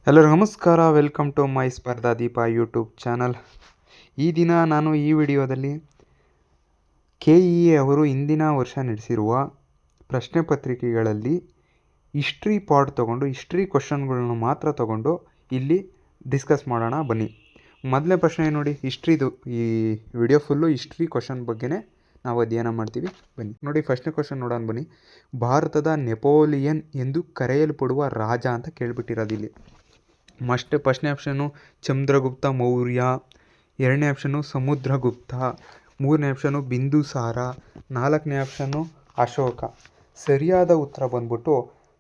ಎಲ್ಲರಿಗೂ ನಮಸ್ಕಾರ. Welcome to my ಸ್ಪರ್ಧಾ ದೀಪ ಯೂಟ್ಯೂಬ್ ಚಾನಲ್. ಈ ದಿನ ನಾನು ಈ ವಿಡಿಯೋದಲ್ಲಿ KEA ಅವರು ಇಂದಿನ ವರ್ಷ ನಡೆಸಿರುವ ಪ್ರಶ್ನೆ ಪತ್ರಿಕೆಗಳಲ್ಲಿ ಹಿಸ್ಟ್ರಿ ಪಾರ್ಟ್ ತೊಗೊಂಡು ಹಿಸ್ಟ್ರಿ ಕ್ವಶನ್ಗಳನ್ನ ಮಾತ್ರ ತೊಗೊಂಡು ಇಲ್ಲಿ ಡಿಸ್ಕಸ್ ಮಾಡೋಣ ಬನ್ನಿ. ಮೊದಲನೇ ಪ್ರಶ್ನೆ ನೋಡಿ, ಹಿಸ್ಟ್ರಿದು ಈ ವಿಡಿಯೋ ಫುಲ್ಲು ಹಿಸ್ಟ್ರಿ ಕ್ವಶನ್ ಬಗ್ಗೆನೇ ನಾವು ಅಧ್ಯಯನ ಮಾಡ್ತೀವಿ ಬನ್ನಿ. ನೋಡಿ, ಫಸ್ಟ್ನೇ ಕ್ವಶನ್ ನೋಡೋಣ ಬನ್ನಿ. ಭಾರತದ ನೆಪೋಲಿಯನ್ ಎಂದು ಕರೆಯಲ್ಪಡುವ ರಾಜ ಅಂತ ಕೇಳಿಬಿಟ್ಟಿರೋದು ಇಲ್ಲಿ. ಫಸ್ಟ್ನೇ ಆಪ್ಷನ್ನು ಚಂದ್ರಗುಪ್ತ ಮೌರ್ಯ, ಎರಡನೇ ಆಪ್ಷನ್ನು ಸಮುದ್ರಗುಪ್ತ, ಮೂರನೇ ಆಪ್ಷನ್ನು ಬಿಂದುಸಾರ, ನಾಲ್ಕನೇ ಆಪ್ಷನ್ನು ಅಶೋಕ. ಸರಿಯಾದ ಉತ್ತರ ಬಂದ್ಬಿಟ್ಟು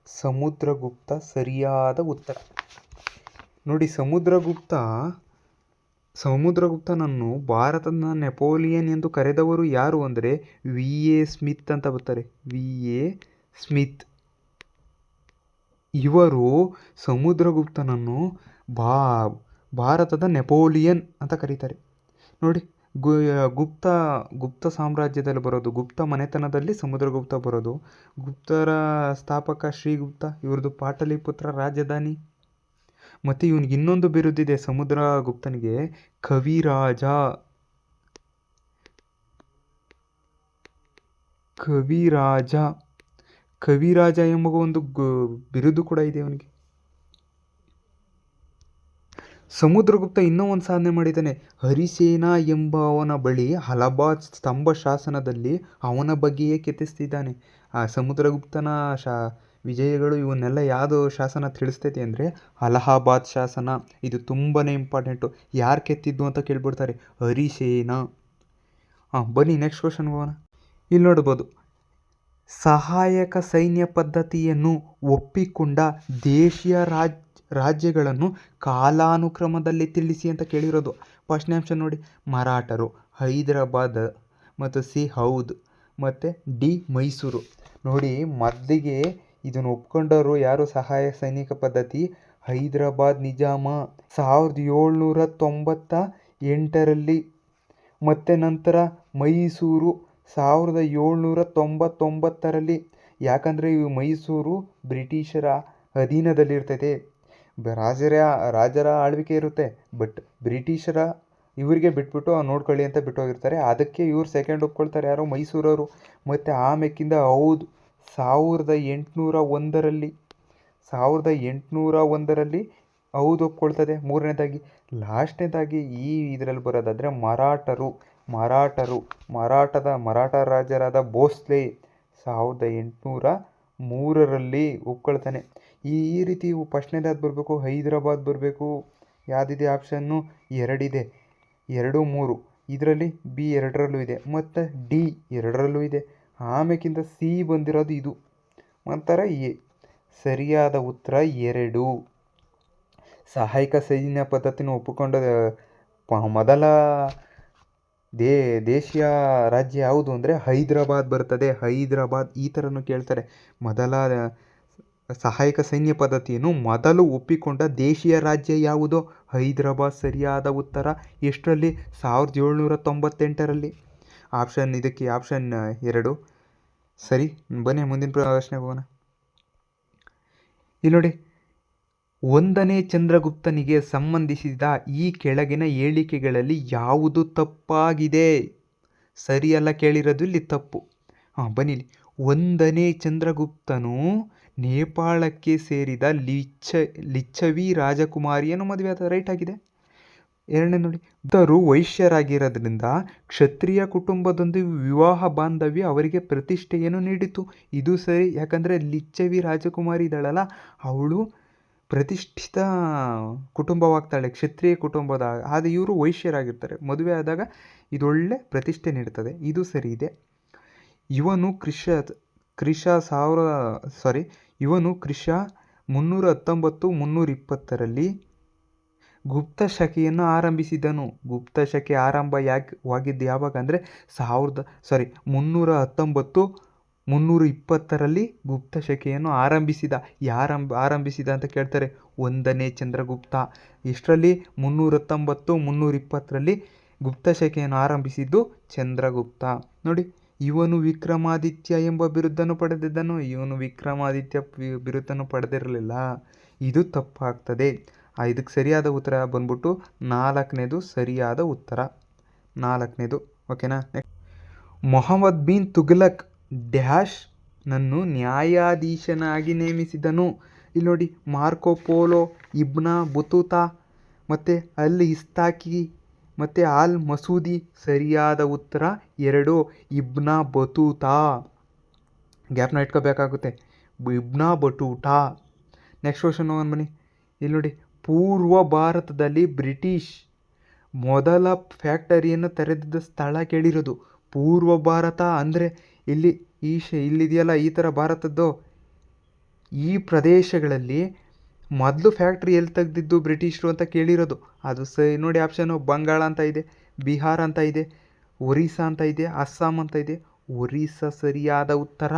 ಸಮುದ್ರಗುಪ್ತ ಸರಿಯಾದ ಉತ್ತರ. ನೋಡಿ, ಸಮುದ್ರಗುಪ್ತನನ್ನು ಭಾರತದ ನೆಪೋಲಿಯನ್ ಎಂದು ಕರೆದವರು ಯಾರು ಅಂದರೆ VA ಸ್ಮಿತ್ ಅಂತ ಬರ್ತಾರೆ. VA ಸ್ಮಿತ್ ಇವರು ಸಮುದ್ರಗುಪ್ತನನ್ನು ಭಾರತದ ನೆಪೋಲಿಯನ್ ಅಂತ ಕರೀತಾರೆ. ನೋಡಿ, ಗುಪ್ತ ಸಾಮ್ರಾಜ್ಯದಲ್ಲಿ ಬರೋದು, ಗುಪ್ತ ಮನೆತನದಲ್ಲಿ ಸಮುದ್ರಗುಪ್ತ ಬರೋದು. ಗುಪ್ತರ ಸ್ಥಾಪಕ ಶ್ರೀಗುಪ್ತ, ಇವ್ರದ್ದು ಪಾಟಲಿಪುತ್ರ ರಾಜಧಾನಿ. ಮತ್ತು ಇವನಿಗೆ ಇನ್ನೊಂದು ಬಿರುದಿದೆ ಸಮುದ್ರಗುಪ್ತನಿಗೆ, ಕವಿರಾಜ ಎಂಬ ಒಂದು ಬಿರುದು ಕೂಡ ಇದೆ ಅವನಿಗೆ. ಸಮುದ್ರಗುಪ್ತ ಇನ್ನೂ ಒಂದು ಸಾಧನೆ ಮಾಡಿದ್ದಾನೆ. ಹರಿಸೇನ ಎಂಬ ಅವನ ಬಳಿ ಅಲಹಾಬಾದ್ ಸ್ತಂಭ ಶಾಸನದಲ್ಲಿ ಅವನ ಬಗ್ಗೆಯೇ ಕೆತ್ತಿಸ್ತಿದ್ದಾನೆ. ಆ ಸಮುದ್ರಗುಪ್ತನ ವಿಜಯಗಳು ಇವನ್ನೆಲ್ಲ ಯಾವುದು ಶಾಸನ ತಿಳಿಸ್ತೈತಿ ಅಂದರೆ ಅಲಹಾಬಾದ್ ಶಾಸನ. ಇದು ತುಂಬಾ ಇಂಪಾರ್ಟೆಂಟು. ಯಾರು ಕೆತ್ತಿದ್ದು ಅಂತ ಕೇಳ್ಬಿಡ್ತಾರೆ, ಹರಿಸೇನ. ಬನ್ನಿ ನೆಕ್ಸ್ಟ್ ಕ್ವಶನ್ ಹೋಗೋಣ. ಇಲ್ಲಿ ನೋಡ್ಬೋದು, ಸಹಾಯಕ ಸೈನ್ಯ ಪದ್ಧತಿಯನ್ನು ಒಪ್ಪಿಕೊಂಡ ದೇಶೀಯ ರಾಜ್ಯಗಳನ್ನು ಕಾಲಾನುಕ್ರಮದಲ್ಲಿ ತಿಳಿಸಿ ಅಂತ ಕೇಳಿರೋದು. ಫಸ್ಟ್ನೇ ಆಪ್ಷನ್ ನೋಡಿ, ಮರಾಠರು, ಹೈದರಾಬಾದ್, ಮತ್ತು C ಹೌದ್, ಮತ್ತು D ಮೈಸೂರು. ನೋಡಿ, ಮೊದಲಿಗೆ ಇದನ್ನು ಒಪ್ಕೊಂಡವರು ಯಾರು? ಸಹಾಯಕ ಸೈನಿಕ ಪದ್ಧತಿ ಹೈದರಾಬಾದ್ ನಿಜಾಮ 1798ರಲ್ಲಿ, ಮತ್ತು ನಂತರ ಮೈಸೂರು 1799ರಲ್ಲಿ. ಯಾಕಂದರೆ ಇವು ಮೈಸೂರು ಬ್ರಿಟಿಷರ ಅಧೀನದಲ್ಲಿರ್ತೈತೆ. ರಾಜರ ಆಳ್ವಿಕೆ ಇರುತ್ತೆ, ಬಟ್ ಬ್ರಿಟಿಷರ ಇವರಿಗೆ ಬಿಟ್ಬಿಟ್ಟು ನೋಡ್ಕೊಳ್ಳಿ ಅಂತ ಬಿಟ್ಟೋಗಿರ್ತಾರೆ. ಅದಕ್ಕೆ ಇವ್ರು ಸೆಕೆಂಡ್ ಒಪ್ಕೊಳ್ತಾರೆ, ಯಾರು? ಮೈಸೂರವರು. ಮತ್ತು ಆಮೇಕಿಂದ ಹೌದು 1801ರಲ್ಲಿ ಹೌದು ಒಪ್ಕೊಳ್ತದೆ. ಮೂರನೇದಾಗಿ ಲಾಸ್ಟ್ನೇದಾಗಿ ಈ ಇದರಲ್ಲಿ ಬರೋದಾದರೆ ಮರಾಠ ರಾಜರಾದ ಭೋಸ್ಲೆ 1803ರಲ್ಲಿ ಒಪ್ಕೊಳ್ತಾನೆ. ಈ ರೀತಿ ಫಸ್ಟ್ನೇದಾದ ಬರಬೇಕು, ಹೈದರಾಬಾದ್ ಬರಬೇಕು. ಯಾವುದಿದೆ ಆಪ್ಷನ್ನು? ಎರಡಿದೆ, 2, 3. ಇದರಲ್ಲಿ B 2ರಲ್ಲೂ ಇದೆ, ಮತ್ತು D 2ರಲ್ಲೂ ಇದೆ. ಆಮೇಕಿಂತ C ಬಂದಿರೋದು ಇದು, ನಂತರ A. ಸರಿಯಾದ ಉತ್ತರ 2. ಸಹಾಯಕ ಸೈನ್ಯ ಪದ್ಧತಿನ ಒಪ್ಪಿಕೊಂಡ ಮೊದಲ ದೇಶೀಯ ರಾಜ್ಯ ಯಾವುದು ಅಂದರೆ ಹೈದರಾಬಾದ್ ಬರ್ತದೆ. ಹೈದರಾಬಾದ್ ಈ ಥರನೂ ಕೇಳ್ತಾರೆ. ಮೊದಲ ಸಹಾಯಕ ಸೈನ್ಯ ಪದ್ಧತಿಯನ್ನು ಮೊದಲು ಒಪ್ಪಿಕೊಂಡ ದೇಶೀಯ ರಾಜ್ಯ ಯಾವುದು? ಹೈದರಾಬಾದ್ ಸರಿಯಾದ ಉತ್ತರ. ಎಷ್ಟರಲ್ಲಿ? 1798ರಲ್ಲಿ. ಇದಕ್ಕೆ ಆಪ್ಷನ್ 2 ಸರಿ. ಬನ್ನಿ ಮುಂದಿನ ಪ್ರಶ್ನೆಗೆ ಹೋಗೋಣ. ಇಲ್ಲಿ ನೋಡಿ, 1ನೇ ಚಂದ್ರಗುಪ್ತನಿಗೆ ಸಂಬಂಧಿಸಿದ ಈ ಕೆಳಗಿನ ಹೇಳಿಕೆಗಳಲ್ಲಿ ಯಾವುದು ತಪ್ಪಾಗಿದೆ? ಸರಿಯಲ್ಲ ಕೇಳಿರೋದು ಇಲ್ಲಿ ತಪ್ಪು. ಬನ್ನಿ, 1ನೇ ಚಂದ್ರಗುಪ್ತನು ನೇಪಾಳಕ್ಕೆ ಸೇರಿದ ಲಿಚ್ಛವಿ ರಾಜಕುಮಾರಿಯನ್ನು ಮದುವೆ ಆದ. ರೈಟ್ ಆಗಿದೆ. ಎರಡನೇ ನೋಡಿ, ಗುಪ್ತರು ವೈಶ್ಯರಾಗಿರೋದ್ರಿಂದ ಕ್ಷತ್ರಿಯ ಕುಟುಂಬದೊಂದಿಗೆ ವಿವಾಹ ಬಾಂಧವ್ಯ ಅವರಿಗೆ ಪ್ರತಿಷ್ಠೆಯನ್ನು ನೀಡಿತು. ಇದು ಸರಿ, ಯಾಕಂದರೆ ಲಿಚ್ಛವಿ ರಾಜಕುಮಾರಿ ಇದ್ದಾಳಲ್ಲ, ಅವಳು ಪ್ರತಿಷ್ಠಿತ ಕುಟುಂಬವಾಗ್ತಾಳೆ, ಕ್ಷತ್ರಿಯ ಕುಟುಂಬದ. ಆದರೆ ಇವರು ವೈಶ್ಯರಾಗಿರ್ತಾರೆ. ಮದುವೆ ಆದಾಗ ಇದೊಳ್ಳೆ ಪ್ರತಿಷ್ಠೆ ನೀಡ್ತದೆ. ಇದು ಸರಿ ಇದೆ. ಇವನು ಕ್ರಿಶ 319-320ರಲ್ಲಿ ಗುಪ್ತ ಶಕೆಯನ್ನು ಆರಂಭಿಸಿದನು. ಗುಪ್ತ ಶಕೆ ಆರಂಭವಾಗಿದ್ದು ಯಾವಾಗ ಅಂದರೆ 319-320ರಲ್ಲಿ ಗುಪ್ತ ಶಕೆಯನ್ನು ಆರಂಭಿಸಿದ. ಆರಂಭಿಸಿದ ಅಂತ ಕೇಳ್ತಾರೆ, 1ನೇ ಚಂದ್ರಗುಪ್ತ. ಎಷ್ಟರಲ್ಲಿ? 319-320ರಲ್ಲಿ ಗುಪ್ತ ಶಕೆಯನ್ನು ಆರಂಭಿಸಿದ್ದು ಚಂದ್ರಗುಪ್ತ. ನೋಡಿ, ಇವನು ವಿಕ್ರಮಾದಿತ್ಯ ಎಂಬ ಬಿರುದನ್ನು ಪಡೆದಿದ್ದನು. ಇವನು ವಿಕ್ರಮಾದಿತ್ಯ ಬಿರುದನ್ನು ಪಡೆದಿರಲಿಲ್ಲ. ಇದು ತಪ್ಪಾಗ್ತದೆ. ಇದಕ್ಕೆ ಸರಿಯಾದ ಉತ್ತರ ಬಂದ್ಬಿಟ್ಟು 4ನೇದು ಸರಿಯಾದ ಉತ್ತರ. 4ನೇದು. ಓಕೆನಾ. ಮೊಹಮ್ಮದ್ ಬಿನ್ ತುಘಲಕ್ ಡ್ಯಾಶ್ ನನ್ನು ನ್ಯಾಯಾಧೀಶನಾಗಿ ನೇಮಿಸಿದನು. ಇಲ್ಲಿ ನೋಡಿ, ಮಾರ್ಕೊ ಪೋಲೋ, ಇಬ್ನ ಬತೂತಾ ಮತ್ತು ಅಲ್ ಇಸ್ತಾಕಿ ಮತ್ತು ಅಲ್ ಮಸೂದಿ. ಸರಿಯಾದ ಉತ್ತರ 2 ಇಬ್ನ ಬತೂತಾ. ಗ್ಯಾಪ್ನ ಇಟ್ಕೋಬೇಕಾಗುತ್ತೆ. ಇಬ್ನ ಬಟೂಟಾ. ನೆಕ್ಸ್ಟ್ ಕ್ವಶನ್ ಬನ್ನಿ. ಇಲ್ಲಿ ನೋಡಿ, ಪೂರ್ವ ಭಾರತದಲ್ಲಿ ಬ್ರಿಟಿಷ್ ಮೊದಲ ಫ್ಯಾಕ್ಟರಿಯನ್ನು ತೆರೆದಿದ್ದ ಸ್ಥಳ ಕೇಳಿರೋದು. ಪೂರ್ವ ಭಾರತ ಅಂದರೆ ಇಲ್ಲಿದೆಯಲ್ಲ ಈ ಥರ ಭಾರತದ್ದು ಈ ಪ್ರದೇಶಗಳಲ್ಲಿ ಮೊದಲು ಫ್ಯಾಕ್ಟ್ರಿ ಎಲ್ಲಿ ತೆಗೆದಿದ್ದು ಬ್ರಿಟಿಷರು ಅಂತ ಕೇಳಿರೋದು. ಅದು ನೋಡಿ ಆಪ್ಷನು ಬಂಗಾಳ ಅಂತ ಇದೆ, ಬಿಹಾರ ಅಂತ ಇದೆ, ಒರಿಸ್ಸಾ ಅಂತ ಇದೆ, ಅಸ್ಸಾಂ ಅಂತ ಇದೆ. ಒರಿಸ್ಸಾ ಸರಿಯಾದ ಉತ್ತರ.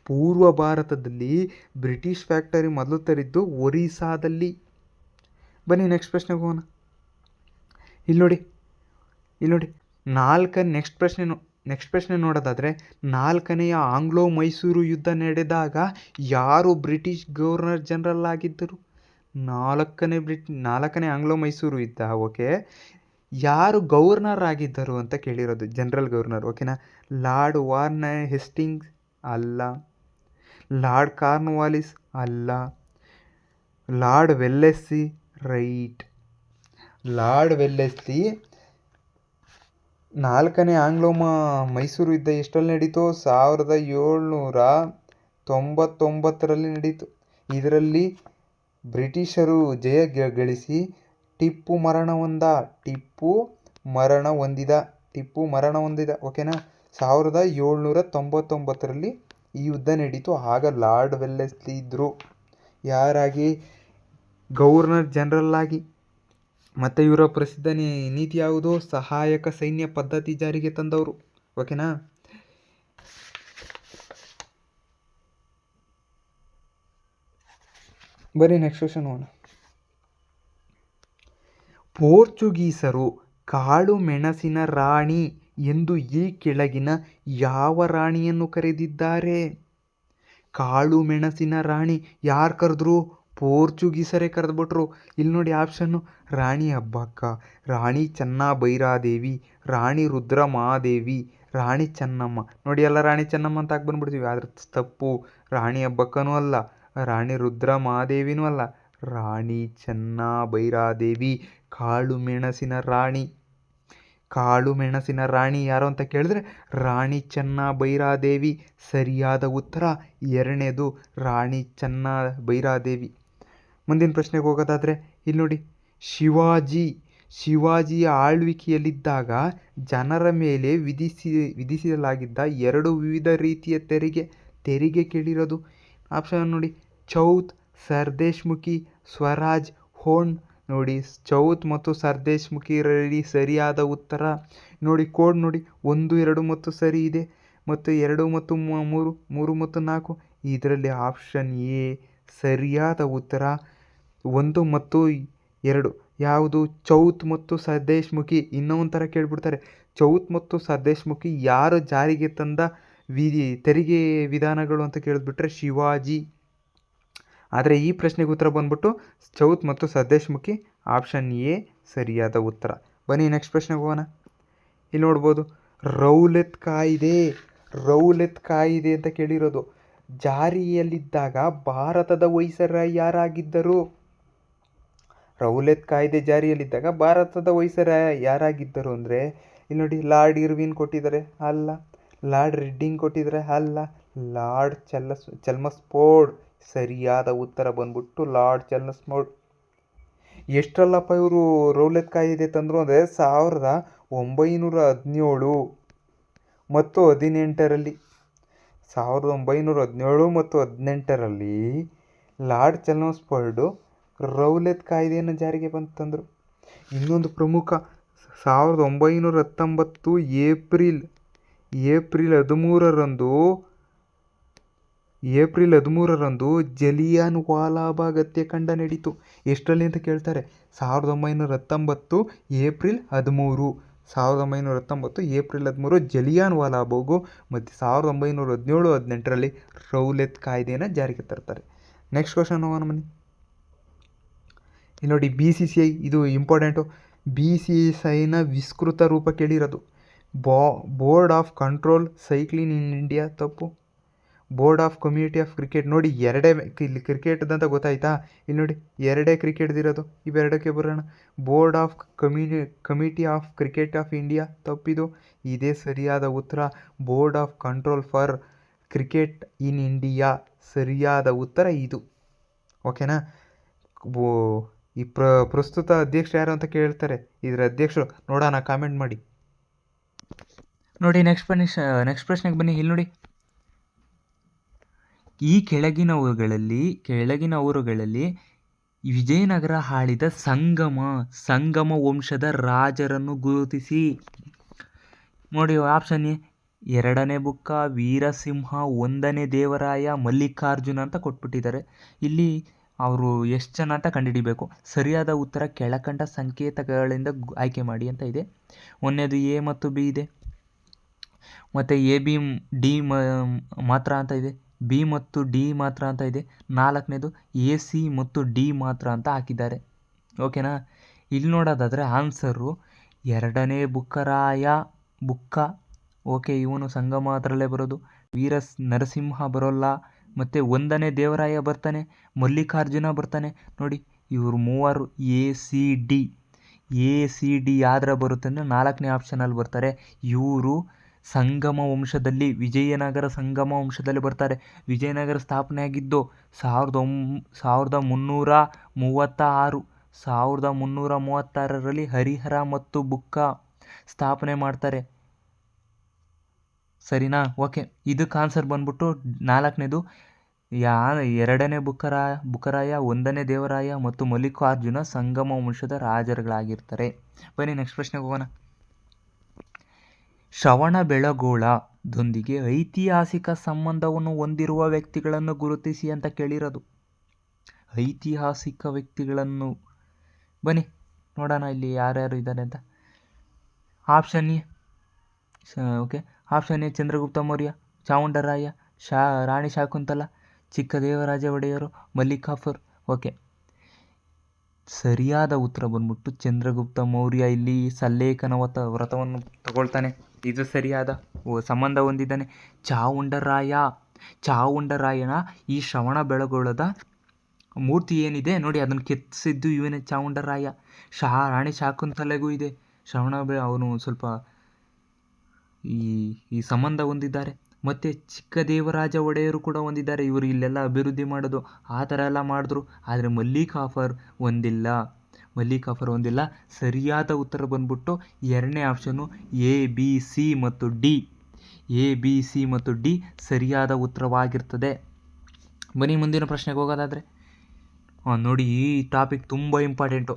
ಪೂರ್ವ ಭಾರತದಲ್ಲಿ ಬ್ರಿಟಿಷ್ ಫ್ಯಾಕ್ಟರಿ ಮೊದಲು ತೆರೆದಿದ್ದು ಒರಿಸ್ಸಾದಲ್ಲಿ. ಬನ್ನಿ ನೆಕ್ಸ್ಟ್ ಪ್ರಶ್ನೆಗೆ ಹೋಗೋಣ. ಇಲ್ಲಿ ನೋಡಿ ನೆಕ್ಸ್ಟ್ ಪ್ರಶ್ನೆ ನೋಡೋದಾದರೆ, 4ನೆಯ ಆಂಗ್ಲೋ ಮೈಸೂರು ಯುದ್ಧ ನಡೆದಾಗ ಯಾರು ಬ್ರಿಟಿಷ್ ಗವರ್ನರ್ ಜನರಲ್ ಆಗಿದ್ದರು? 4ನೇ ಆಂಗ್ಲೋ ಮೈಸೂರು ಯುದ್ಧ. ಓಕೆ, ಯಾರು ಗವರ್ನರ್ ಆಗಿದ್ದರು ಅಂತ ಕೇಳಿರೋದು. General governor. ಓಕೆನಾ. ಲಾರ್ಡ್ ವಾರ್ನ್ ಹೆಸ್ಟಿಂಗ್ಸ್ ಅಲ್ಲ, ಲಾರ್ಡ್ ಕಾರ್ನ್ವಾಲಿಸ್ ಅಲ್ಲ, Lord Wellesley. Right, Lord Wellesley. 4ನೇ ಆಂಗ್ಲೋ ಮೈಸೂರು ಯುದ್ಧ ಎಷ್ಟರಲ್ಲಿ ನಡೀತು? 1799ರಲ್ಲಿ ನಡೀತು. ಇದರಲ್ಲಿ ಬ್ರಿಟಿಷರು ಜಯ ಗಳಿಸಿ ಟಿಪ್ಪು ಮರಣ ಹೊಂದಿದ. ಓಕೆನಾ. 1799ರಲ್ಲಿ ಈ ಯುದ್ಧ ನಡೀತು. ಆಗ ಲಾರ್ಡ್ ವೆಲ್ಲೆಸ್ಲಿ ಇದ್ದರು ಯಾರಾಗಿ? ಗವರ್ನರ್ ಜನರಲ್ ಆಗಿ. ಮತ್ತು ಇವರ ಪ್ರಸಿದ್ಧ ನೀತಿ ಯಾವುದು? ಸಹಾಯಕ ಸೈನ್ಯ ಪದ್ಧತಿ ಜಾರಿಗೆ ತಂದವರು. ಓಕೆನಾ. ಬರೀ ನೆಕ್ಸ್ಟ್ ಕ್ವಶನ್ ನೋಡೋಣ. ಪೋರ್ಚುಗೀಸರು ಕಾಳು ಮೆಣಸಿನ ರಾಣಿ ಎಂದು ಈ ಕೆಳಗಿನ ಯಾವ ರಾಣಿಯನ್ನು ಕರೆದಿದ್ದಾರೆ? ಕಾಳು ಮೆಣಸಿನ ರಾಣಿ ಯಾರು ಕರೆದ್ರು? ಪೋರ್ಚುಗೀಸರೇ ಕರೆದ್ಬಿಟ್ರು. ಇಲ್ಲಿ ನೋಡಿ ಆಪ್ಷನ್ನು: ರಾಣಿ ಅಬ್ಬಕ್ಕ, ರಾಣಿ ಚೆನ್ನಭೈರಾದೇವಿ, ರಾಣಿ ರುದ್ರಮಾದೇವಿ, ರಾಣಿ ಚೆನ್ನಮ್ಮ. ನೋಡಿ, ಎಲ್ಲ ರಾಣಿ ಚೆನ್ನಮ್ಮ ಅಂತ ಬಂದ್ಬಿಡ್ತೀವಿ, ಆದ್ರೆ ತಪ್ಪು. ರಾಣಿ ಅಬ್ಬಕ್ಕನೂ ಅಲ್ಲ, ರಾಣಿ ರುದ್ರಮಾದೇವಿನೂ ಅಲ್ಲ, ರಾಣಿ ಚೆನ್ನಭೈರಾದೇವಿ ಕಾಳು ಮೆಣಸಿನ ರಾಣಿ ಯಾರು ಅಂತ ಕೇಳಿದ್ರೆ ರಾಣಿ ಚೆನ್ನಭೈರಾದೇವಿ. ಸರಿಯಾದ ಉತ್ತರ 2ನೇದು ರಾಣಿ ಚೆನ್ನಭೈರಾದೇವಿ. ಮುಂದಿನ ಪ್ರಶ್ನೆಗೆ ಹೋಗೋದಾದರೆ, ಇಲ್ಲಿ ನೋಡಿ, ಶಿವಾಜಿಯ ಆಳ್ವಿಕೆಯಲ್ಲಿದ್ದಾಗ ಜನರ ಮೇಲೆ ವಿಧಿಸಲಾಗಿದ್ದ 2 ವಿವಿಧ ರೀತಿಯ ತೆರಿಗೆ ಕೇಳಿರೋದು. ಆಪ್ಷನ್ ನೋಡಿ: ಚೌತ್, ಸರ್ದೇಶ್ಮುಖಿ, ಸ್ವರಾಜ್, ಹೋನ್. ನೋಡಿ, ಚೌತ್ ಮತ್ತು ಸರ್ದೇಶ್ಮುಖಿ ಸರಿಯಾದ ಉತ್ತರ. ನೋಡಿ, ಕೋಡ್ ನೋಡಿ, 1, 2 ಮತ್ತು ಸರಿ ಇದೆ, ಮತ್ತು 2 ಮತ್ತು 3, 3 ಮತ್ತು 4. ಇದರಲ್ಲಿ ಆಪ್ಷನ್ ಎ ಸರಿಯಾದ ಉತ್ತರ. 1 ಮತ್ತು 2 ಯಾವುದು? ಚೌತ್ ಮತ್ತು ಸರ್ದೇಶ್ಮುಖಿ. ಇನ್ನೊಂದು ಥರ ಕೇಳಿಬಿಡ್ತಾರೆ, ಚೌತ್ ಮತ್ತು ಸರ್ದೇಶ್ಮುಖಿ ಯಾರು ಜಾರಿಗೆ ತಂದ ತೆರಿಗೆ ವಿಧಾನಗಳು ಅಂತ ಕೇಳಿಬಿಟ್ರೆ ಶಿವಾಜಿ. ಆದರೆ ಈ ಪ್ರಶ್ನೆಗೆ ಉತ್ತರ ಬಂದ್ಬಿಟ್ಟು ಚೌತ್ ಮತ್ತು ಸರ್ದೇಶ್ಮುಖಿ. ಆಪ್ಷನ್ ಎ ಸರಿಯಾದ ಉತ್ತರ. ಬನ್ನಿ ನೆಕ್ಸ್ಟ್ ಪ್ರಶ್ನೆಗೆ ಹೋಗೋಣ. ಇಲ್ಲಿ ನೋಡ್ಬೋದು, ರೌಲತ್ ಕಾಯಿದೆ ಅಂತ ಕೇಳಿರೋದು. ಜಾರಿಯಲ್ಲಿದ್ದಾಗ ಭಾರತದ ವೈಸರಾಯ್ ಯಾರಾಗಿದ್ದರು? ರೌಲತ್ ಕಾಯ್ದೆ ಜಾರಿಯಲ್ಲಿದ್ದಾಗ ಭಾರತದ ವೈಸರಾಯ್ ಯಾರಾಗಿದ್ದರು ಅಂದರೆ, ಇಲ್ಲಿ ನೋಡಿ, ಲಾರ್ಡ್ ಇರ್ವಿನ್ ಕೊಟ್ಟಿದ್ದಾರೆ, ಅಲ್ಲ. ಲಾರ್ಡ್ ರಿಡ್ಡಿಂಗ್ ಕೊಟ್ಟಿದ್ದಾರೆ, ಅಲ್ಲ. ಲಾರ್ಡ್ ಚೆಲ್ಮಸ್ಫೋರ್ಡ್. ಸರಿಯಾದ ಉತ್ತರ ಬಂದ್ಬಿಟ್ಟು ಲಾರ್ಡ್ ಚೆಲ್ಮಸ್ಫೋರ್ಡ್. ಎಷ್ಟರಲ್ಲಪ್ಪ ಇವರು ರೌಲತ್ ಕಾಯ್ದೆ ತಂದರು ಅಂದರೆ 1917 ಮತ್ತು 18ರಲ್ಲಿ. 1917 ಮತ್ತು 18ರಲ್ಲಿ ಲಾರ್ಡ್ ಚೆಲ್ಮಸ್ಫೋರ್ಡು ರೌಲತ್ ಕಾಯ್ದೆಯನ್ನು ಜಾರಿಗೆ ತಂದರು. ಇನ್ನೊಂದು ಪ್ರಮುಖ, 1919 ಏಪ್ರಿಲ್ 13ರಂದು ಜಲಿಯನ್ ವಾಲಾಬಾಗ್ ಹತ್ಯಾಕಾಂಡ ನಡೀತು. ಎಷ್ಟರಲ್ಲಿ ಅಂತ ಕೇಳ್ತಾರೆ. 1919 ಏಪ್ರಿಲ್ 13. 1919 ಏಪ್ರಿಲ್ 13 ಜಲಿಯನ್ ವಾಲಾಬಾಗು. ಮತ್ತು 1917-18ರಲ್ಲಿ ರೌಲತ್ ಕಾಯ್ದೆನ ಜಾರಿಗೆ ತರ್ತಾರೆ. ನೆಕ್ಸ್ಟ್ ಕ್ವಶನ್ ಹೋಗೋಣ ಬನ್ನಿ. ಇಲ್ಲಿ ನೋಡಿ BCCI, ಇದು ಇಂಪಾರ್ಟೆಂಟು. BCCIನ ವಿಸ್ತೃತ ರೂಪ ಕೇಳಿರೋದು board of control cycling in India, ತಪ್ಪು. Board of community of cricket, ನೋಡಿ ಎರಡೇ ಇಲ್ಲಿ ಕ್ರಿಕೆಟ್ದಂತ ಗೊತ್ತಾಯ್ತಾ, ಇಲ್ಲಿ ನೋಡಿ ಎರಡೇ ಕ್ರಿಕೆಟ್ದಿರೋದು, ಇವೆರಡಕ್ಕೆ ಬರೋಣ. Board of committee of cricket of India, ತಪ್ಪಿದು. ಇದೇ ಸರಿಯಾದ ಉತ್ತರ, board of control for cricket in India, ಸರಿಯಾದ ಉತ್ತರ ಇದು. ಓಕೆನಾ. ಈ ಪ್ರಸ್ತುತ ಅಧ್ಯಕ್ಷ ಯಾರು ಅಂತ ಕೇಳ್ತಾರೆ, ಇದರ ಅಧ್ಯಕ್ಷರು ನೋಡೋಣ, ಕಾಮೆಂಟ್ ಮಾಡಿ. ನೋಡಿ ನೆಕ್ಸ್ಟ್ ಪ್ರಶ್ನೆಗೆ ಬನ್ನಿ. ಇಲ್ಲಿ ನೋಡಿ, ಈ ಕೆಳಗಿನ ಊರುಗಳಲ್ಲಿ ವಿಜಯನಗರ ಆಳಿದ ಸಂಗಮ ವಂಶದ ರಾಜರನ್ನು ಗುರುತಿಸಿ. ನೋಡಿ ಆಪ್ಷನ್ ಎ 2ನೇ ಬುಕ್ಕ, ವೀರಸಿಂಹ, 1ನೇ ದೇವರಾಯ, ಮಲ್ಲಿಕಾರ್ಜುನ ಅಂತ ಕೊಟ್ಬಿಟ್ಟಿದ್ದಾರೆ. ಇಲ್ಲಿ ಅವರು ಎಷ್ಟು ಜನ ಅಂತ ಕಂಡುಹಿಡಿಬೇಕು. ಸರಿಯಾದ ಉತ್ತರ ಕೆಳಕಂಡ ಸಂಕೇತಗಳಿಂದ ಆಯ್ಕೆ ಮಾಡಿ ಅಂತ ಇದೆ. 1ನೇದು ಎ ಮತ್ತು ಬಿ ಇದೆ, ಮತ್ತು ಎ ಬಿ ಡಿ ಮಾತ್ರ ಅಂತ ಇದೆ, ಬಿ ಮತ್ತು ಡಿ ಮಾತ್ರ ಅಂತ ಇದೆ. 4ನೇದು ಎ ಸಿ ಮತ್ತು ಡಿ ಮಾತ್ರ ಅಂತ ಹಾಕಿದ್ದಾರೆ. ಓಕೆನಾ. ಇಲ್ಲಿ ನೋಡೋದಾದರೆ ಆನ್ಸರು 2ನೇ ಬುಕ್ಕ. ಓಕೆ, ಇವನು ಸಂಗಮ ಅದರಲ್ಲೇ ಬರೋದು. ನರಸಿಂಹ ಬರೋಲ್ಲ, ಮತ್ತು 1ನೇ ದೇವರಾಯ ಬರ್ತಾನೆ, ಮಲ್ಲಿಕಾರ್ಜುನ ಬರ್ತಾನೆ. ನೋಡಿ ಇವರು ಮೂವರು ಎ ಸಿ ಡಿ ಯಾವ್ದ್ರ ಬರುತ್ತೆ ಅಂದರೆ 4ನೇ ಆಪ್ಷನಲ್ಲಿ ಬರ್ತಾರೆ. ಇವರು ಸಂಗಮ ವಂಶದಲ್ಲಿ, ವಿಜಯನಗರ ಸಂಗಮ ವಂಶದಲ್ಲಿ ಬರ್ತಾರೆ. ವಿಜಯನಗರ ಸ್ಥಾಪನೆ ಆಗಿದ್ದು 1336 ಹರಿಹರ ಮತ್ತು ಬುಕ್ಕ ಸ್ಥಾಪನೆ ಮಾಡ್ತಾರೆ. ಸರಿನಾ. ಓಕೆ, ಇದಕ್ಕೆ ಆನ್ಸರ್ ಬಂದ್ಬಿಟ್ಟು 4ನೇದು 2ನೇ ಬುಕ್ಕರಾಯ, 1ನೇ ದೇವರಾಯ ಮತ್ತು ಮಲ್ಲಿಕಾರ್ಜುನ ಸಂಗಮ ವಂಶದ ರಾಜರುಗಳಾಗಿರ್ತಾರೆ. ಬನ್ನಿ ನೆಕ್ಸ್ಟ್ ಪ್ರಶ್ನೆಗೆ ಹೋಗೋಣ. ಶ್ರವಣಬೆಳಗೊಳದೊಂದಿಗೆ ಐತಿಹಾಸಿಕ ಸಂಬಂಧವನ್ನು ಹೊಂದಿರುವ ವ್ಯಕ್ತಿಗಳನ್ನು ಗುರುತಿಸಿ ಅಂತ ಕೇಳಿರೋದು. ಐತಿಹಾಸಿಕ ವ್ಯಕ್ತಿಗಳನ್ನು ಬನ್ನಿ ನೋಡೋಣ, ಇಲ್ಲಿ ಯಾರ್ಯಾರು ಇದ್ದಾರೆ ಅಂತ. ಆಪ್ಷನ್ ಎ ಚಂದ್ರಗುಪ್ತ ಮೌರ್ಯ, ಚಾವುಂಡರಾಯ, ರಾಣಿ ಶಾಕುಂತಲ, ಚಿಕ್ಕದೇವರಾಜ ಒಡೆಯರು, ಮಲ್ಲಿಕಾಫರ್. ಓಕೆ, ಸರಿಯಾದ ಉತ್ತರ ಬಂದ್ಬಿಟ್ಟು ಚಂದ್ರಗುಪ್ತ ಮೌರ್ಯ. ಇಲ್ಲಿ ಸಲ್ಲೇಖನ ವ್ರತವನ್ನು ತಗೊಳ್ತಾನೆ, ಇದು ಸರಿಯಾದ ಸಂಬಂಧ ಹೊಂದಿದ್ದಾನೆ. ಚಾವುಂಡರಾಯನ ಈ ಶ್ರವಣಬೆಳಗೊಳದ ಮೂರ್ತಿ ಏನಿದೆ ನೋಡಿ, ಅದನ್ನು ಕೆತ್ತಿಸಿದ್ದು ಇವನೇ ಚಾವುಂಡರಾಯ. ರಾಣಿ ಶಾಕುಂತಲೆಗೂ ಇದೆ ಅವನು ಸ್ವಲ್ಪ ಈ ಸಂಬಂಧ ಹೊಂದಿದ್ದಾರೆ. ಮತ್ತು ಚಿಕ್ಕದೇವರಾಜ ಒಡೆಯರು ಕೂಡ ಹೊಂದಿದ್ದಾರೆ. ಇವರು ಇಲ್ಲೆಲ್ಲ ಅಭಿವೃದ್ಧಿ ಮಾಡೋದು ಆ ಥರ ಎಲ್ಲ ಮಾಡಿದ್ರು. ಆದರೆ ಮಲ್ಲಿಕಾಫರ್ ಹೊಂದಿಲ್ಲ. ಸರಿಯಾದ ಉತ್ತರ ಬಂದ್ಬಿಟ್ಟು 2ನೇ ಆಪ್ಷನ್ನು ಎ ಬಿ ಸಿ ಮತ್ತು ಡಿ ಸರಿಯಾದ ಉತ್ತರವಾಗಿರ್ತದೆ. ಬನ್ನಿ ಮುಂದಿನ ಪ್ರಶ್ನೆಗೆ ಹೋಗೋದಾದರೆ, ನೋಡಿ ಈ ಟಾಪಿಕ್ ತುಂಬ ಇಂಪಾರ್ಟೆಂಟು.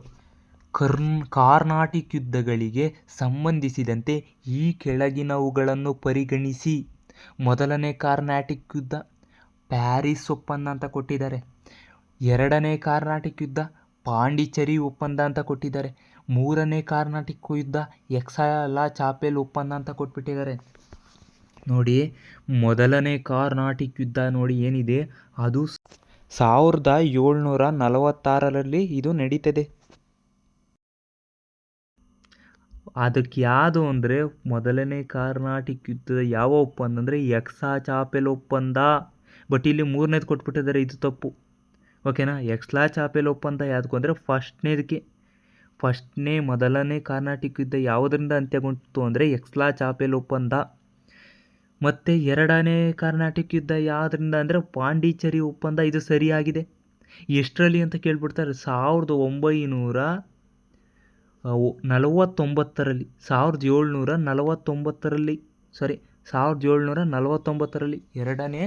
ಕಾರ್ನಾಟಿಕ್ ಯುದ್ಧಗಳಿಗೆ ಸಂಬಂಧಿಸಿದಂತೆ ಈ ಕೆಳಗಿನವುಗಳನ್ನು ಪರಿಗಣಿಸಿ. 1ನೇ ಕಾರ್ನಾಟಿಕ್ ಯುದ್ಧ ಪ್ಯಾರಿಸ್ ಒಪ್ಪಂದ ಅಂತ ಕೊಟ್ಟಿದ್ದಾರೆ. 2ನೇ ಕಾರ್ನಾಟಿಕ್ ಯುದ್ಧ ಪಾಂಡಿಚೇರಿ ಒಪ್ಪಂದ ಅಂತ ಕೊಟ್ಟಿದ್ದಾರೆ. 3ನೇ ಕಾರ್ನಾಟಿಕ್ ಯುದ್ಧ ಎಕ್ಸಾ ಚಾಪೆಲ್ ಒಪ್ಪಂದ ಅಂತ ಕೊಟ್ಬಿಟ್ಟಿದ್ದಾರೆ. ನೋಡಿ 1ನೇ ಕಾರ್ನಾಟಿಕ್ ಯುದ್ಧ ನೋಡಿ ಏನಿದೆ, ಅದು 1746ರಲ್ಲಿ ಇದು ನಡೀತದೆ. ಅದಕ್ಕೆ ಯಾವುದು ಅಂದರೆ 1ನೇ ಕಾರ್ನಾಟಿಕ್ ಯುದ್ಧದ ಯಾವ ಒಪ್ಪಂದ ಅಂದರೆ ಎಕ್ಸಾ ಚಾಪೆಲ್ ಒಪ್ಪಂದ. ಬಟ್ ಇಲ್ಲಿ 3ನೇದು ಕೊಟ್ಬಿಟ್ಟಿದ್ದಾರೆ, ಇದು ತಪ್ಪು. ಓಕೆನಾ. ಎಕ್ಸಾ ಚಾಪೆಲ್ ಒಪ್ಪಂದ ಯಾವ್ದಕ್ಕೂ ಅಂದರೆ ಫಸ್ಟ್ನೇ 1ನೇ ಕಾರ್ನಾಟಿಕ್ ಯುದ್ಧ ಯಾವುದರಿಂದ ಅಂತ್ಯಗೊಂಡಿತು ಅಂದರೆ ಎಕ್ಸಾ ಚಾಪೆಲ್ ಒಪ್ಪಂದ. ಮತ್ತು 2ನೇ ಕಾರ್ನಾಟಿಕ್ ಯುದ್ಧ ಯಾವುದರಿಂದ ಅಂದರೆ ಪಾಂಡಿಚೇರಿ ಒಪ್ಪಂದ. ಇದು ಸರಿಯಾಗಿದೆ. ಎಷ್ಟರಲ್ಲಿ ಅಂತ ಕೇಳ್ಬಿಡ್ತಾರೆ, 1749ರಲ್ಲಿ 2ನೇ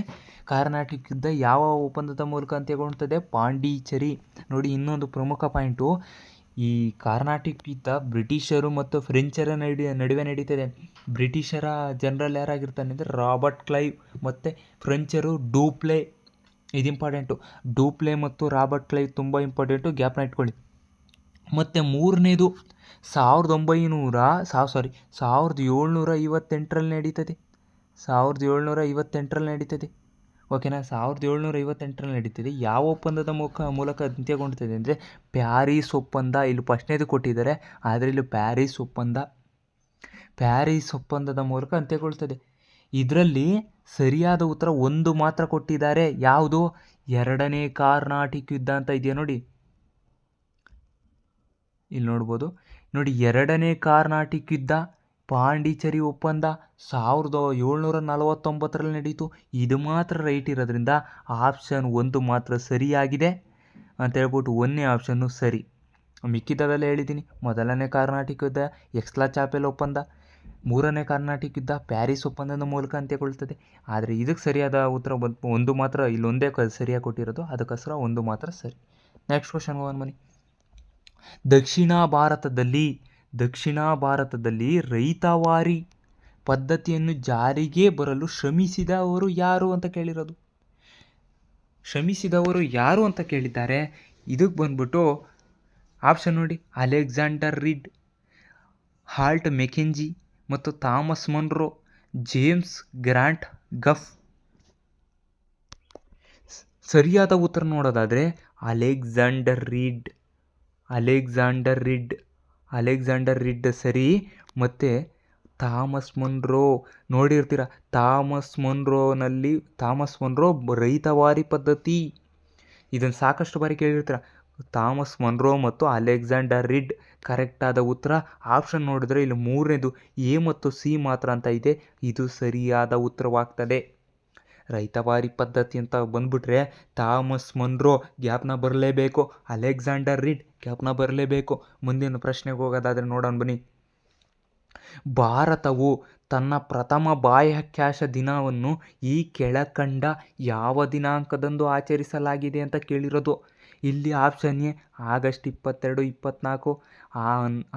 ಕಾರ್ನಾಟಿಕ್ ಯುದ್ಧ ಯಾವ ಒಪ್ಪಂದದ ಮೂಲಕ ಅಂತ್ಯಗೊಳ್ಳುತ್ತದೆ? ಪಾಂಡಿಚೇರಿ. ನೋಡಿ ಇನ್ನೊಂದು ಪ್ರಮುಖ ಪಾಯಿಂಟು, ಈ ಕಾರ್ನಾಟಿಕ್ ಯುದ್ಧ ಬ್ರಿಟಿಷರು ಮತ್ತು ಫ್ರೆಂಚರ ನಡುವೆ ನಡೀತದೆ. ಬ್ರಿಟಿಷರ ಜನರಲ್ ಯಾರಾಗಿರ್ತಾನೆ ಅಂದರೆ ರಾಬರ್ಟ್ ಕ್ಲೈವ್, ಮತ್ತು ಫ್ರೆಂಚರು ಡೂಪ್ಲೆ. ಇದು ಇಂಪಾರ್ಟೆಂಟು. ಡೂಪ್ಲೆ ಮತ್ತು ರಾಬರ್ಟ್ ಕ್ಲೈವ್ ತುಂಬ ಇಂಪಾರ್ಟೆಂಟು, ಗ್ಯಾಪ್ನ ಇಟ್ಕೊಳ್ಳಿ. ಮತ್ತು 3ನೇದು 1758ರಲ್ಲಿ ನಡೀತದೆ. ಓಕೆನಾ. 1758ರಲ್ಲಿ ನಡೀತಿದೆ. ಯಾವ ಒಪ್ಪಂದದ ಮೂಲಕ ಅಂತ್ಯಗೊಳ್ಳುತ್ತದೆ ಅಂದರೆ ಪ್ಯಾರಿಸ್ ಒಪ್ಪಂದ. ಇಲ್ಲಿ ಫಸ್ಟ್ನೇದು ಕೊಟ್ಟಿದ್ದಾರೆ, ಆದರೆ ಇಲ್ಲಿ ಪ್ಯಾರಿಸ್ ಒಪ್ಪಂದದ ಮೂಲಕ ಅಂತ್ಯಗೊಳ್ಳುತ್ತದೆ. ಇದರಲ್ಲಿ ಸರಿಯಾದ ಉತ್ತರ ಒಂದು ಮಾತ್ರ ಕೊಟ್ಟಿದ್ದಾರೆ. ಯಾವುದು? ಎರಡನೇ ಕಾರ್ನಾಟಿಕ್ ಯುದ್ಧ ಅಂತ ಇದೆಯಾ ನೋಡಿ, ಇಲ್ಲಿ ನೋಡ್ಬೋದು ನೋಡಿ. ಎರಡನೇ ಕಾರ್ನಾಟಿಕ್ ಯುದ್ಧ, ಪಾಂಡಿಚೇರಿ ಒಪ್ಪಂದ 1749ರಲ್ಲಿ ನಡೀತು. ಇದು ಮಾತ್ರ ರೈಟ್ ಇರೋದ್ರಿಂದ ಆಪ್ಷನ್ 1 ಮಾತ್ರ ಸರಿಯಾಗಿದೆ ಅಂತ ಹೇಳ್ಬಿಟ್ಟು 1ನೇ ಆಪ್ಷನ್ನು ಸರಿ. ಮಿಕ್ಕಿದವೆಲ್ಲ ಹೇಳಿದ್ದೀನಿ. ಮೊದಲನೇ ಕಾರ್ನಾಟಿಕ್ ಯುದ್ಧ ಎಕ್ಸ್ಲಾ ಚಾಪೆಲ್ ಒಪ್ಪಂದ, 3ನೇ ಕಾರ್ನಾಟಿಕ್ ಯುದ್ಧ ಪ್ಯಾರಿಸ್ ಒಪ್ಪಂದದ ಮೂಲಕ ಅಂತ್ಯಗೊಳ್ಳುತ್ತದೆ. ಆದರೆ ಇದಕ್ಕೆ ಸರಿಯಾದ ಉತ್ತರ 1 ಮಾತ್ರ, ಇಲ್ಲೊಂದೇ ಸರಿಯಾಗಿ ಕೊಟ್ಟಿರೋದು, ಅದಕ್ಕೋಸ್ಕರ 1 ಮಾತ್ರ ಸರಿ. ನೆಕ್ಸ್ಟ್ ಕ್ವಶನ್ ಹೋಗೋಣ ಬನ್ನಿ. ದಕ್ಷಿಣ ಭಾರತದಲ್ಲಿ ರೈತವಾರಿ ಪದ್ಧತಿಯನ್ನು ಜಾರಿಗೆ ಬರಲು ಶ್ರಮಿಸಿದವರು ಯಾರು ಅಂತ ಕೇಳಿರೋದು. ಶ್ರಮಿಸಿದವರು ಯಾರು ಅಂತ ಕೇಳಿದ್ದಾರೆ. ಇದಕ್ಕೆ ಬಂದ್ಬಿಟ್ಟು ಆಪ್ಷನ್ ನೋಡಿ, ಅಲೆಕ್ಸಾಂಡರ್ ರೀಡ್, ಹಾಲ್ಟ್ ಮೆಕೆಂಜಿ ಮತ್ತು ಥಾಮಸ್ ಮನ್ರೋ, ಜೇಮ್ಸ್ ಗ್ರಾಂಟ್ ಗಫ್. ಸರಿಯಾದ ಉತ್ತರ ನೋಡೋದಾದರೆ ಅಲೆಕ್ಸಾಂಡರ್ ರಿಡ್ ಸರಿ. ಮತ್ತು ಥಾಮಸ್ ಮನ್ರೋ ನೋಡಿರ್ತೀರ. ಥಾಮಸ್ ಮನ್ರೋ ರೈತವಾರಿ ಪದ್ಧತಿ, ಇದನ್ನು ಸಾಕಷ್ಟು ಬಾರಿ ಕೇಳಿರ್ತೀರ. ಥಾಮಸ್ ಮನ್ರೋ ಮತ್ತು ಅಲೆಕ್ಸಾಂಡರ್ ರಿಡ್ ಕರೆಕ್ಟಾದ ಉತ್ತರ. ಆಪ್ಷನ್ ನೋಡಿದ್ರೆ ಇಲ್ಲಿ 3ನೇದು ಎ ಮತ್ತು ಸಿ ಮಾತ್ರ ಅಂತ ಇದೆ. ಇದು ಸರಿಯಾದ ಉತ್ತರವಾಗ್ತದೆ. ರೈತವಾರಿ ಪದ್ಧತಿ ಅಂತ ಬಂದ್ಬಿಟ್ರೆ ಥಾಮಸ್ ಮನ್ರೋ ಗ್ಯಾಪ್ನ ಬರಲೇಬೇಕು, ಅಲೆಕ್ಸಾಂಡರ್ ರಿಡ್ ಗ್ಯಾಪ್ನ ಬರಲೇಬೇಕು. ಮುಂದಿನ ಪ್ರಶ್ನೆಗೆ ಹೋಗೋದಾದರೆ ನೋಡೋಣ ಬನ್ನಿ. ಭಾರತವು ತನ್ನ ಪ್ರಥಮ ಬಾಹ್ಯಾಕಾಶ ದಿನವನ್ನು ಈ ಕೆಳಕಂಡ ಯಾವ ದಿನಾಂಕದಂದು ಆಚರಿಸಲಾಗಿದೆ ಅಂತ ಕೇಳಿರೋದು. ಇಲ್ಲಿ ಆಪ್ಷನ್ ಎ ಆಗಸ್ಟ್ 22, 24,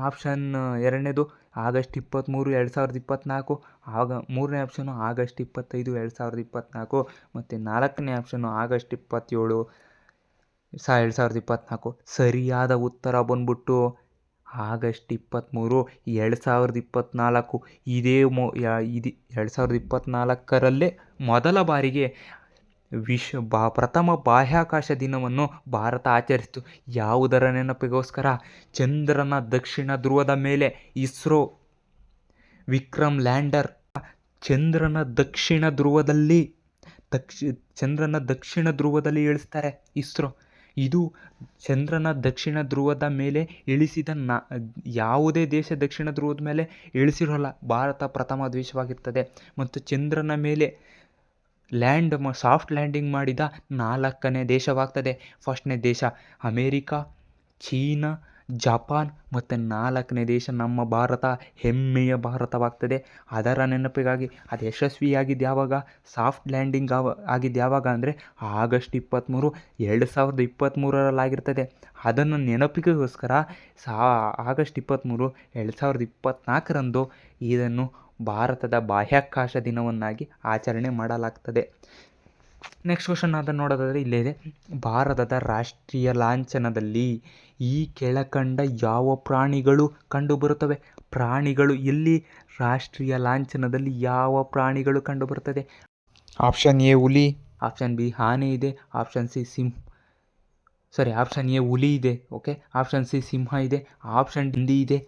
ಆಪ್ಷನ್ 2ನೇದು ಆಗಸ್ಟ್ 23, 2024, 3ನೇ ಆಪ್ಷನು ಆಗಸ್ಟ್ 25, 2024 ಮತ್ತು 4ನೇ ಆಪ್ಷನು ಆಗಸ್ಟ್ 27, 2024. ಸರಿಯಾದ ಉತ್ತರ ಬಂದ್ಬಿಟ್ಟು ಆಗಸ್ಟ್ 23, 2024. ಇದೇ 2024ರಲ್ಲೇ ಮೊದಲ ಬಾರಿಗೆ ಪ್ರಥಮ ಬಾಹ್ಯಾಕಾಶ ದಿನವನ್ನು ಭಾರತ ಆಚರಿಸಿತು. ಯಾವುದರ ನೆನಪಿಗೋಸ್ಕರ? ಚಂದ್ರನ ದಕ್ಷಿಣ ಧ್ರುವದ ಮೇಲೆ ಇಸ್ರೋ ವಿಕ್ರಮ್ ಲ್ಯಾಂಡರ್ ಚಂದ್ರನ ದಕ್ಷಿಣ ಧ್ರುವದಲ್ಲಿ ಇಳಿಸ್ತಾರೆ ಇಸ್ರೋ. ಇದು ಚಂದ್ರನ ದಕ್ಷಿಣ ಧ್ರುವದ ಮೇಲೆ ಇಳಿಸಿದ ಯಾವುದೇ ದೇಶ ದಕ್ಷಿಣ ಧ್ರುವದ ಮೇಲೆ ಇಳಿಸಿರೋಲ್ಲ. ಭಾರತ ಪ್ರಥಮ ದೇಶವಾಗಿರ್ತದೆ. ಮತ್ತು ಚಂದ್ರನ ಮೇಲೆ ಸಾಫ್ಟ್ ಲ್ಯಾಂಡಿಂಗ್ ಮಾಡಿದ 4ನೇ ದೇಶವಾಗ್ತದೆ. ಫಸ್ಟ್ನೇ ದೇಶ ಅಮೇರಿಕಾ, ಚೀನಾ, ಜಪಾನ್ ಮತ್ತು 4ನೇ ದೇಶ ನಮ್ಮ ಭಾರತ. ಹೆಮ್ಮೆಯ ಭಾರತವಾಗ್ತದೆ. ಅದರ ನೆನಪಿಗಾಗಿ ಅದು ಯಶಸ್ವಿಯಾಗಿದ್ದು ಯಾವಾಗ? ಸಾಫ್ಟ್ ಲ್ಯಾಂಡಿಂಗ್ ಆಗಿದ್ದು ಯಾವಾಗ ಅಂದರೆ ಆಗಸ್ಟ್ 23, 2023ರಲ್ಲಾಗಿರ್ತದೆ. ಅದನ್ನು ನೆನಪಿಗೋಸ್ಕರ ಆಗಸ್ಟ್ 23, 2024ರಂದು ಇದನ್ನು ಭಾರತದ ಬಾಹ್ಯಾಕಾಶ ದಿನವನ್ನಾಗಿ ಆಚರಣೆ ಮಾಡಲಾಗ್ತದೆ. ನೆಕ್ಸ್ಟ್ ಕ್ವಶನ್ ಅದನ್ನು ನೋಡೋದಾದರೆ ಇಲ್ಲೇ ಇದೆ. ಭಾರತದ ರಾಷ್ಟ್ರೀಯ ಲಾಂಛನದಲ್ಲಿ ಈ ಕೆಳಕಂಡ ಯಾವ ಪ್ರಾಣಿಗಳು ಕಂಡುಬರುತ್ತವೆ? ಪ್ರಾಣಿಗಳು ಇಲ್ಲಿ ರಾಷ್ಟ್ರೀಯ ಲಾಂಛನದಲ್ಲಿ ಯಾವ ಪ್ರಾಣಿಗಳು ಕಂಡುಬರುತ್ತದೆ? ಆಪ್ಷನ್ ಎ ಹುಲಿ, ಆಪ್ಷನ್ ಬಿ ಆನೆ ಇದೆ, ಆಪ್ಷನ್ ಎ ಹುಲಿ ಇದೆ, ಓಕೆ. ಆಪ್ಷನ್ ಸಿ ಸಿಂಹ ಇದೆ, ಆಪ್ಷನ್ ಡಿ ಇದೆ,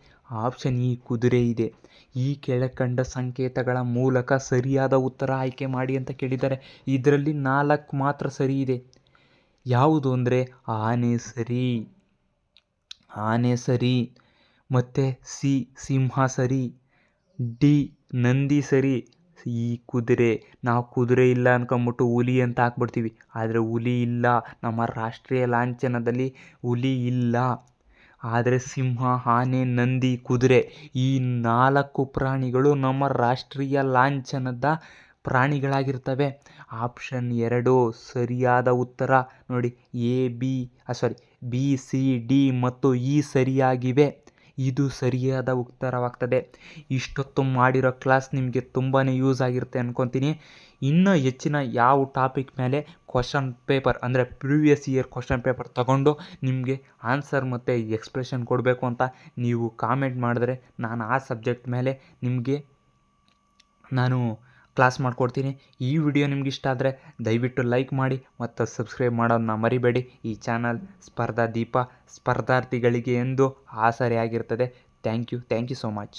ಆಪ್ಷನ್ ಇ ಕುದುರೆ ಇದೆ. ಈ ಕೆಳಕಂಡ ಸಂಕೇತಗಳ ಮೂಲಕ ಸರಿಯಾದ ಉತ್ತರ ಆಯ್ಕೆ ಮಾಡಿ ಅಂತ ಕೇಳಿದ್ದಾರೆ. ಇದರಲ್ಲಿ 4 ಮಾತ್ರ ಸರಿ ಇದೆ. ಯಾವುದು ಅಂದರೆ ಆನೆ ಸರಿ, ಮತ್ತು ಸಿ ಸಿಂಹ ಸರಿ, ಡಿ ನಂದಿ ಸರಿ, ಈ ಕುದುರೆ. ನಾವು ಕುದುರೆ ಇಲ್ಲ ಅನ್ಕೊಂಬಿಟ್ಟು ಹುಲಿ ಅಂತ ಹಾಕ್ಬಿಡ್ತೀವಿ, ಆದರೆ ಹುಲಿ ಇಲ್ಲ. ನಮ್ಮ ರಾಷ್ಟ್ರೀಯ ಲಾಂಛನದಲ್ಲಿ ಹುಲಿ ಇಲ್ಲ. ಆದರೆ ಸಿಂಹ, ಆನೆ, ನಂದಿ, ಕುದುರೆ ಈ 4 ಪ್ರಾಣಿಗಳು ನಮ್ಮ ರಾಷ್ಟ್ರೀಯ ಲಾಂಛನದ ಪ್ರಾಣಿಗಳಾಗಿರ್ತವೆ. ಆಪ್ಷನ್ 2 ಸರಿಯಾದ ಉತ್ತರ ನೋಡಿ. ಬಿ, ಸಿ, ಡಿ ಮತ್ತು ಇ ಸರಿಯಾಗಿವೆ. ಇದು ಸರಿಯಾದ ಉತ್ತರವಾಗ್ತದೆ. ಇಷ್ಟೊತ್ತು ಮಾಡಿರೋ ಕ್ಲಾಸ್ ನಿಮಗೆ ತುಂಬಾ ಯೂಸ್ ಆಗಿರುತ್ತೆ ಅಂದ್ಕೊತೀನಿ. ಇನ್ನೂ ಹೆಚ್ಚಿನ ಯಾವ ಟಾಪಿಕ್ ಮೇಲೆ ಕ್ವಶನ್ ಪೇಪರ್ ಅಂದರೆ ಪ್ರೀವಿಯಸ್ ಇಯರ್ ಕ್ವಶನ್ ಪೇಪರ್ ತಗೊಂಡು ನಿಮಗೆ ಆನ್ಸರ್ ಮತ್ತು ಎಕ್ಸ್ಪ್ರೆಷನ್ ಕೊಡಬೇಕು ಅಂತ ನೀವು ಕಾಮೆಂಟ್ ಮಾಡಿದ್ರೆ ನಾನು ಆ ಸಬ್ಜೆಕ್ಟ್ ಮೇಲೆ ನಿಮಗೆ ಕ್ಲಾಸ್ ಮಾಡಿಕೊಡ್ತೀನಿ. ಈ ವಿಡಿಯೋ ನಿಮ್ಗೆ ಇಷ್ಟ ಆದರೆ ದಯವಿಟ್ಟು ಲೈಕ್ ಮಾಡಿ ಮತ್ತು ಸಬ್ಸ್ಕ್ರೈಬ್ ಮಾಡೋದನ್ನ ಮರಿಬೇಡಿ. ಈ ಚಾನಲ್ ಸ್ಪರ್ಧಾದೀಪ ಸ್ಪರ್ಧಾರ್ಥಿಗಳಿಗೆ ಎಂದು ಆಸರೆಯಾಗಿರ್ತದೆ. Thank you so much.